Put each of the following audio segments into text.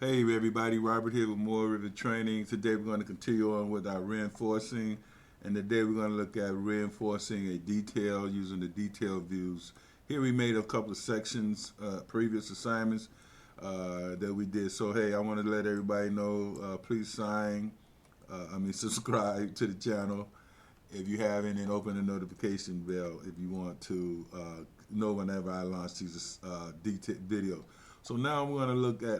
Hey everybody, Robert here with more Revit training. Today we're going to continue on with our reinforcing, and today we're going to look at reinforcing a detail using the detail views. Here we made a couple of sections, previous assignments that we did. So hey, I want to let everybody know, please subscribe to the channel if you haven't, and open the notification bell if you want to know whenever I launch these detail videos. So now I'm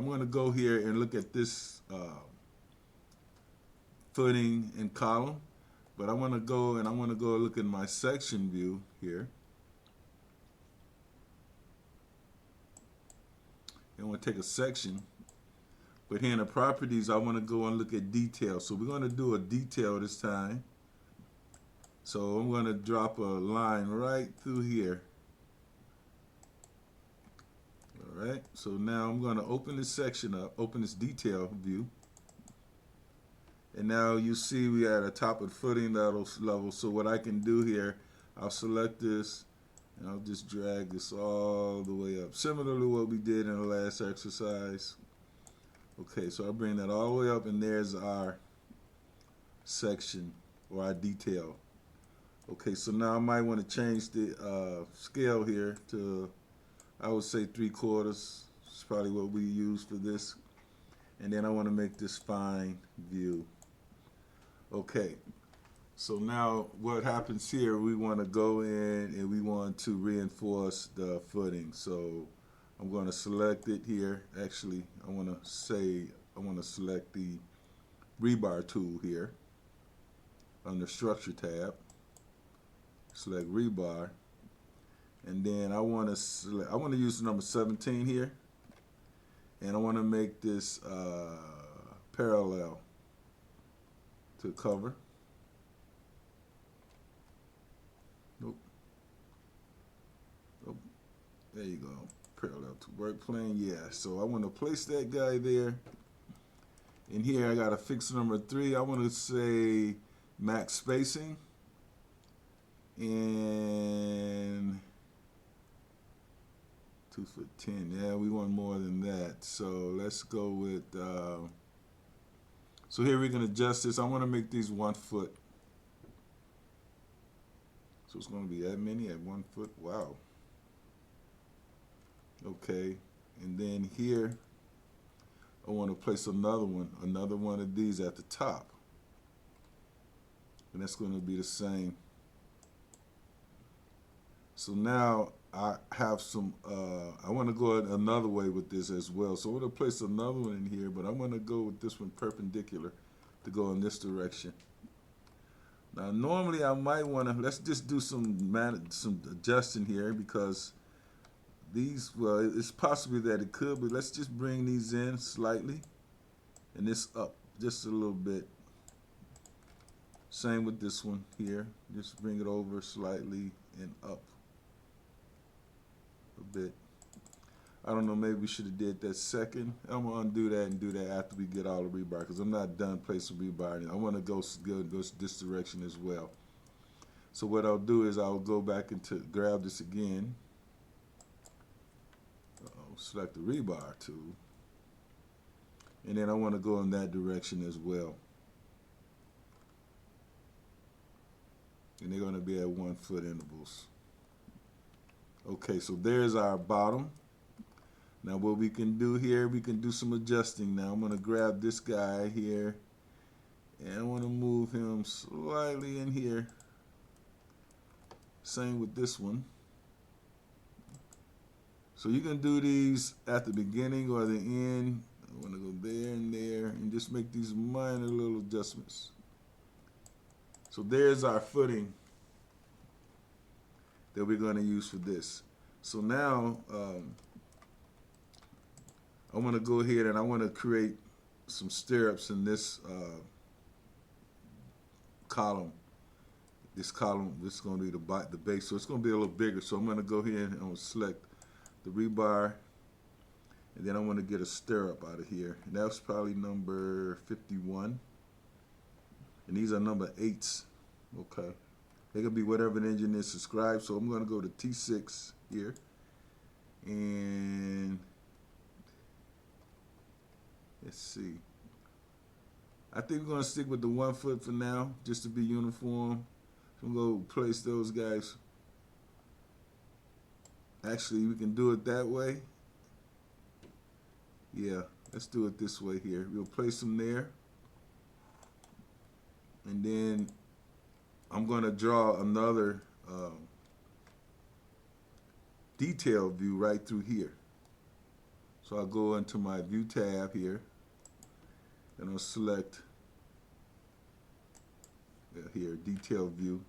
going to go here and look at this footing and column, but I want to go look at my section view here. And I want to take a section, but here in the properties, I want to go and look at detail. So we're going to do a detail this time. So I'm going to drop a line right through here. Alright, so now I'm going to open this section up, open this detail view. And now you see we are at the top of the footing level. So what I can do here, I'll select this and I'll just drag this all the way up. Similar to what we did in the last exercise. Okay, so I bring that all the way up, and there's our section or our detail. Okay, so now I might want to change the scale here to, I would say 3/4. It's probably what we use for this. And then I want to make this fine view. Okay, so now what happens here, we want to go in and we want to reinforce the footing. So I'm going to select it here. Actually, I want to select the rebar tool here under Structure tab. Select rebar. And then I want to use the number 17 here, and I want to make this parallel to cover. Nope. Oh, there you go. Parallel to work plane. Yeah. So I want to place that guy there. And here I got to fix number 3. I want to say max spacing and 2'10". Yeah, we want more than that. So let's go with. So here we can adjust this. I want to make these 1 foot. So it's going to be that many at 1 foot. Wow. Okay, and then here I want to place another one of these at the top, and that's going to be the same. So now I have some, I want to go another way with this as well. So I'm going to place another one in here, but I'm going to go with this one perpendicular to go in this direction. Now normally I might want to, let's just do some adjusting here, because these, well, it's possibly that it could, but let's just bring these in slightly and this up just a little bit. Same with this one here. Just bring it over slightly and up a bit. I don't know, maybe we should have did that second. I'm gonna undo that and do that after we get all the rebar, because I'm not done placing rebar. I want to go this direction as well. So what I'll do is I'll go back into grab this again. Select the rebar tool, and then I want to go in that direction as well. And they're going to be at 1 foot intervals. Okay, so there's our bottom. Now what we can do here, we can do some adjusting. Now I'm going to grab this guy here, and I want to move him slightly in here. Same with this one. So you can do these at the beginning or the end. I want to go there and there and just make these minor little adjustments. So there's our footing that we're going to use for this. So now I want to go ahead and I want to create some stirrups in this column. This is going to be the base, so it's going to be a little bigger. So I'm going to go ahead and I'm going to select the rebar, and then I want to get a stirrup out of here, and that's probably number 51, and these are number 8s. Okay, they can be whatever the engineer subscribed. So I'm going to go to T6 here, and Let's see. I think we're gonna stick with the 1 foot for now, just to be uniform. So I'm gonna place those guys. Actually, we can do it that way. Yeah, let's do it this way here. We'll place them there. And then I'm gonna draw another detail view right through here. So I'll go into my view tab here, and I'll select here, detail view.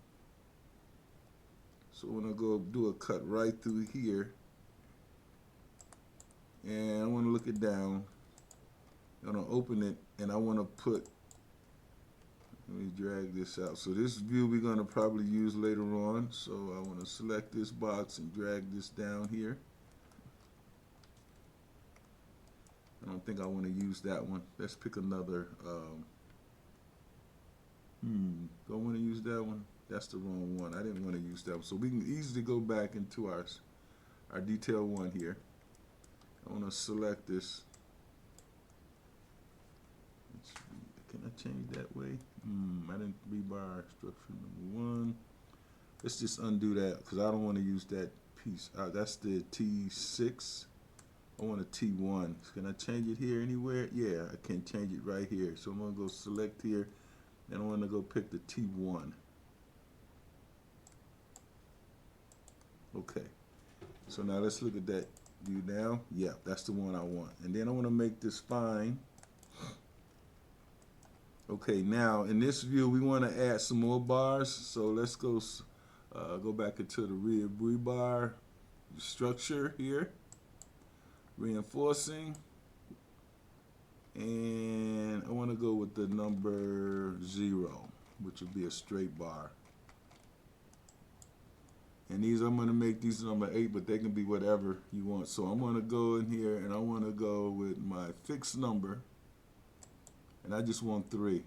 So when I go do a cut right through here, and I want to look it down, I'm going to open it, and I want to put, let me drag this out. So this view we're going to probably use later on. So I want to select this box and drag this down here. I don't think I want to use that one. Let's pick another. Do I want to use that one? That's the wrong one. I didn't want to use that one. So we can easily go back into our detail one here. I want to select this. Can I change that way? I didn't rebar structure number 1. Let's just undo that because I don't want to use that piece. That's the T6. I want a T1. Can I change it here anywhere? Yeah, I can change it right here. So I'm going to go select here, and I want to go pick the T1. Okay. So now let's look at that view now. Yeah, that's the one I want. And then I want to make this fine. Okay, now in this view we want to add some more bars. So let's go back into the rebar structure here. Reinforcing, and I want to go with the number 0, which would be a straight bar. And these, I'm going to make these number 8, but they can be whatever you want. So I'm going to go in here, and I want to go with my fixed number, and I just want 3.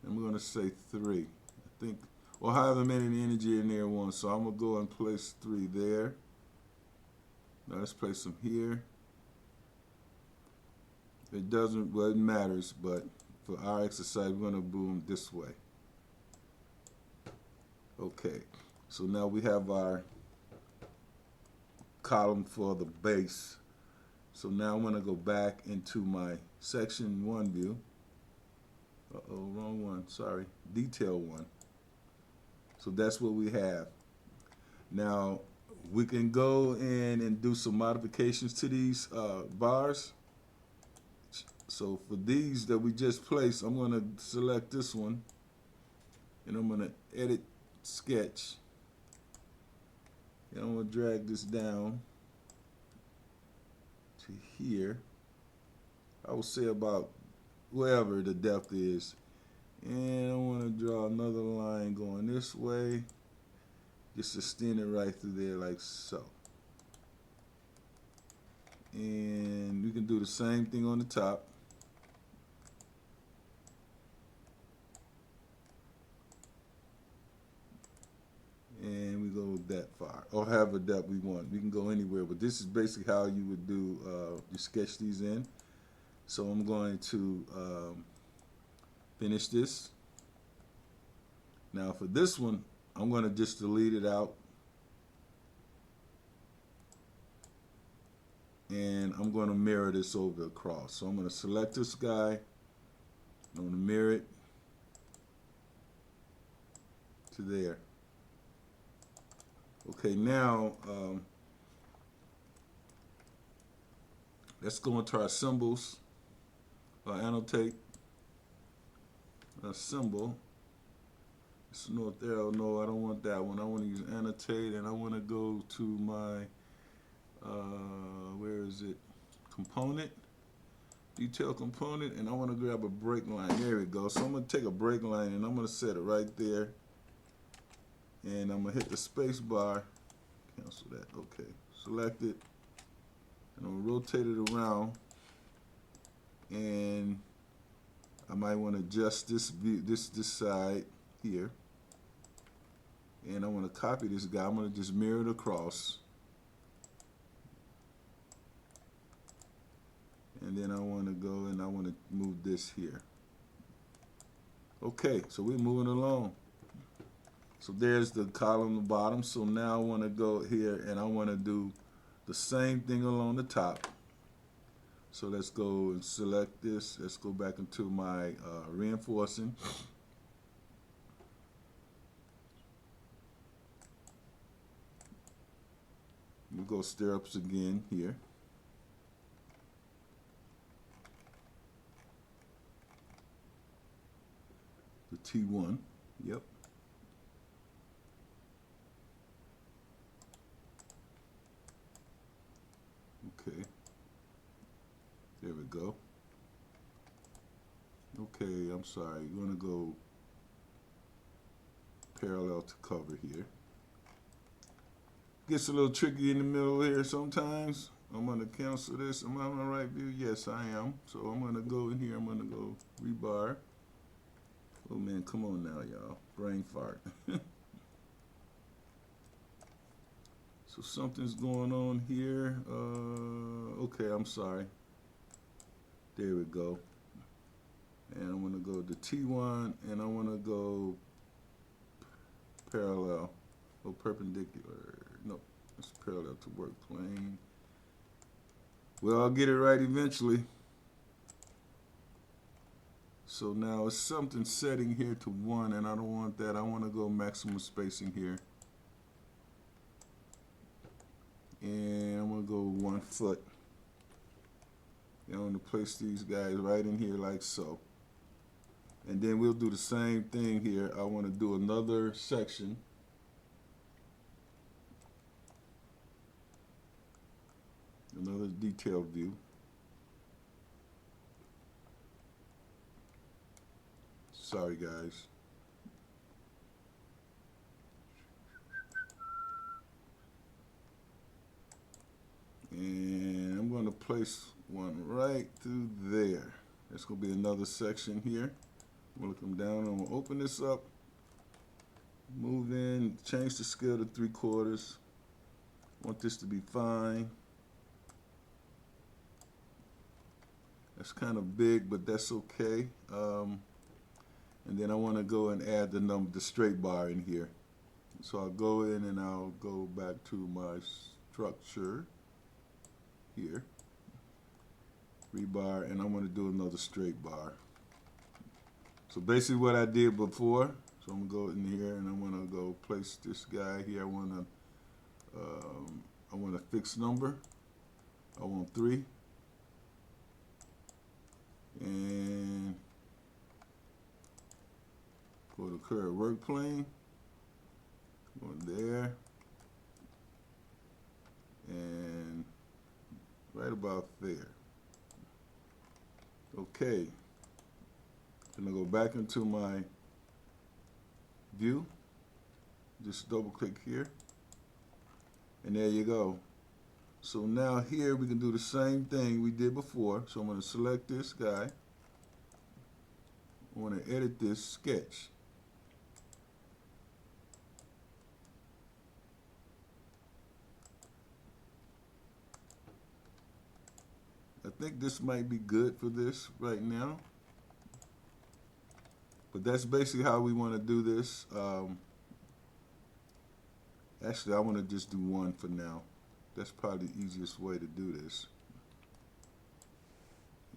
And we're going to say 3. I think, or however many energy in there wants. So I'm going to go and place 3 there. Now let's place them here. It doesn't, well, it matters, but for our exercise, we're going to boom this way. Okay, so now we have our column for the base. So now I'm going to go back into my section 1 view. Wrong one, sorry, detail 1. So that's what we have. Now, we can go in and do some modifications to these bars. So for these that we just placed, I'm going to select this one, and I'm going to edit sketch. And I'm going to drag this down to here. I will say about wherever the depth is. And I want to draw another line going this way. Just extend it right through there like so. And we can do the same thing on the top. And we go that far, or however depth we want. We can go anywhere, but this is basically how you would do, you sketch these in. So I'm going to finish this. Now for this one, I'm going to just delete it out, and I'm going to mirror this over across. So I'm going to select this guy, I'm going to mirror it to there. Okay, now let's go into our symbols. Annotate a symbol. It's north arrow. No, I don't want that one. I want to use annotate, and I want to go to my where is it? Component, detail component, and I want to grab a break line. There we go. So I'm going to take a break line, and I'm going to set it right there, and I'm going to hit the space bar. Cancel that. Okay. Select it, and I'm going to rotate it around, and I might want to adjust this view, this side here, and I want to copy this guy. I'm going to just mirror it across, and then I want to go and I want to move this here. Okay, so we're moving along. So there's the column at the bottom. So now I want to go here and I want to do the same thing along the top. So let's go and select this. Let's go back into my reinforcing. We go stirrups again here. The T1, yep. Okay, there we go. Okay, I'm sorry, you're gonna go parallel to cover here. Gets a little tricky in the middle here sometimes. I'm gonna cancel this. Am I on the right view? Yes, I am. So I'm gonna go in here, I'm gonna go rebar. Oh man, come on now, y'all. Brain fart. So something's going on here. Okay, I'm sorry. There we go. And I'm gonna go to T1 and I wanna go parallel. Oh, perpendicular. No, it's parallel to work plane. Well, I'll get it right eventually. So now it's something setting here to 1 and I don't want that. I want to go maximum spacing here. And I'm going to go 1 foot. And I'm going to place these guys right in here like so. And then we'll do the same thing here. I want to do another section. Another detail view. Sorry, guys. And I'm going to place one right through there. There's going to be another section here. I'm going to come down. I'm going to open this up. Move in. Change the scale to 3/4. Want this to be fine. That's kind of big, but that's okay. And then I want to go and add the straight bar in here. So I'll go in and I'll go back to my structure here, rebar, and I'm going to do another straight bar. So basically what I did before. So I'm going to go in here and I'm going to go place this guy here. I want a fixed number. I want 3. And go to current work plane, go there, and right about there. Okay, then I go back into my view, just double click here, and there you go. So now here we can do the same thing we did before. So I'm going to select this guy. I want to edit this sketch. I think this might be good for this right now. But that's basically how we want to do this. Actually, I want to just do 1 for now. That's probably the easiest way to do this.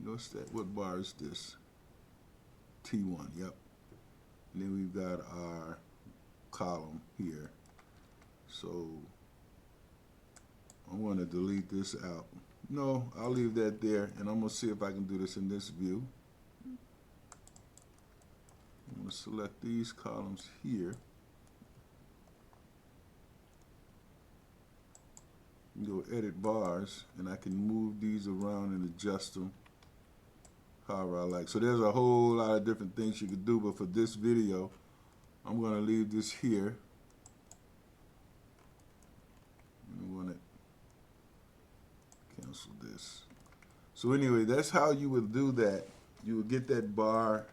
What's that? What bar is this? T1, yep. And then we've got our column here. So I want to delete this out. No, I'll leave that there, and I'm going to see if I can do this in this view. I'm going to select these columns here. Go edit bars, and I can move these around and adjust them however I like. So there's a whole lot of different things you could do, but for this video, I'm going to leave this here. I want to cancel this. So anyway, that's how you would do that. You would get that bar,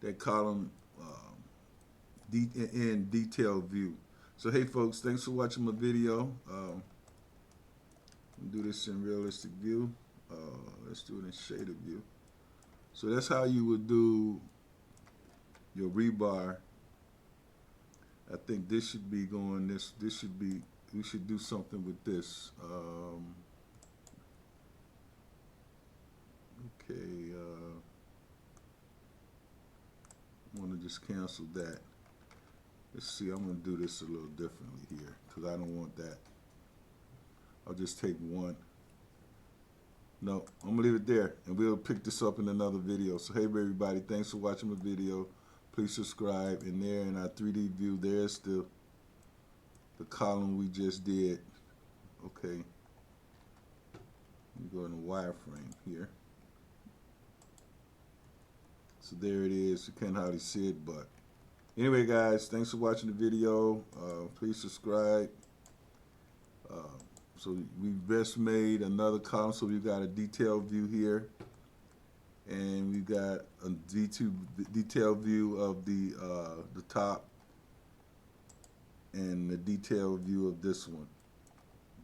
that column in detailed view. So hey folks, thanks for watching my video. Do this in realistic view. Let's do it in shaded view. So that's how you would do your rebar. I think this should be going, this should be, we should do something with this. Okay, I'm gonna just cancel that. Let's see, I'm gonna do this a little differently here, because I don't want that. I'll just take one. No, I'm gonna leave it there, and we'll pick this up in another video. So hey everybody, thanks for watching the video. Please subscribe. And there in our 3D view, there's the column we just did. Okay, let me go in the wireframe here. So there it is. You can't hardly see it, but anyway, guys, thanks for watching the video. Please subscribe. So we just made another column. So we've got a detailed view here, and we've got a detailed view of the top, and the detailed view of this one,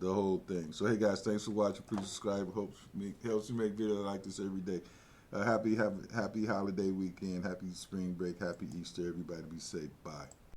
the whole thing. So hey guys, thanks for watching. Please subscribe. Helps me make videos like this every day. Happy holiday weekend. Happy spring break. Happy Easter. Everybody be safe. Bye.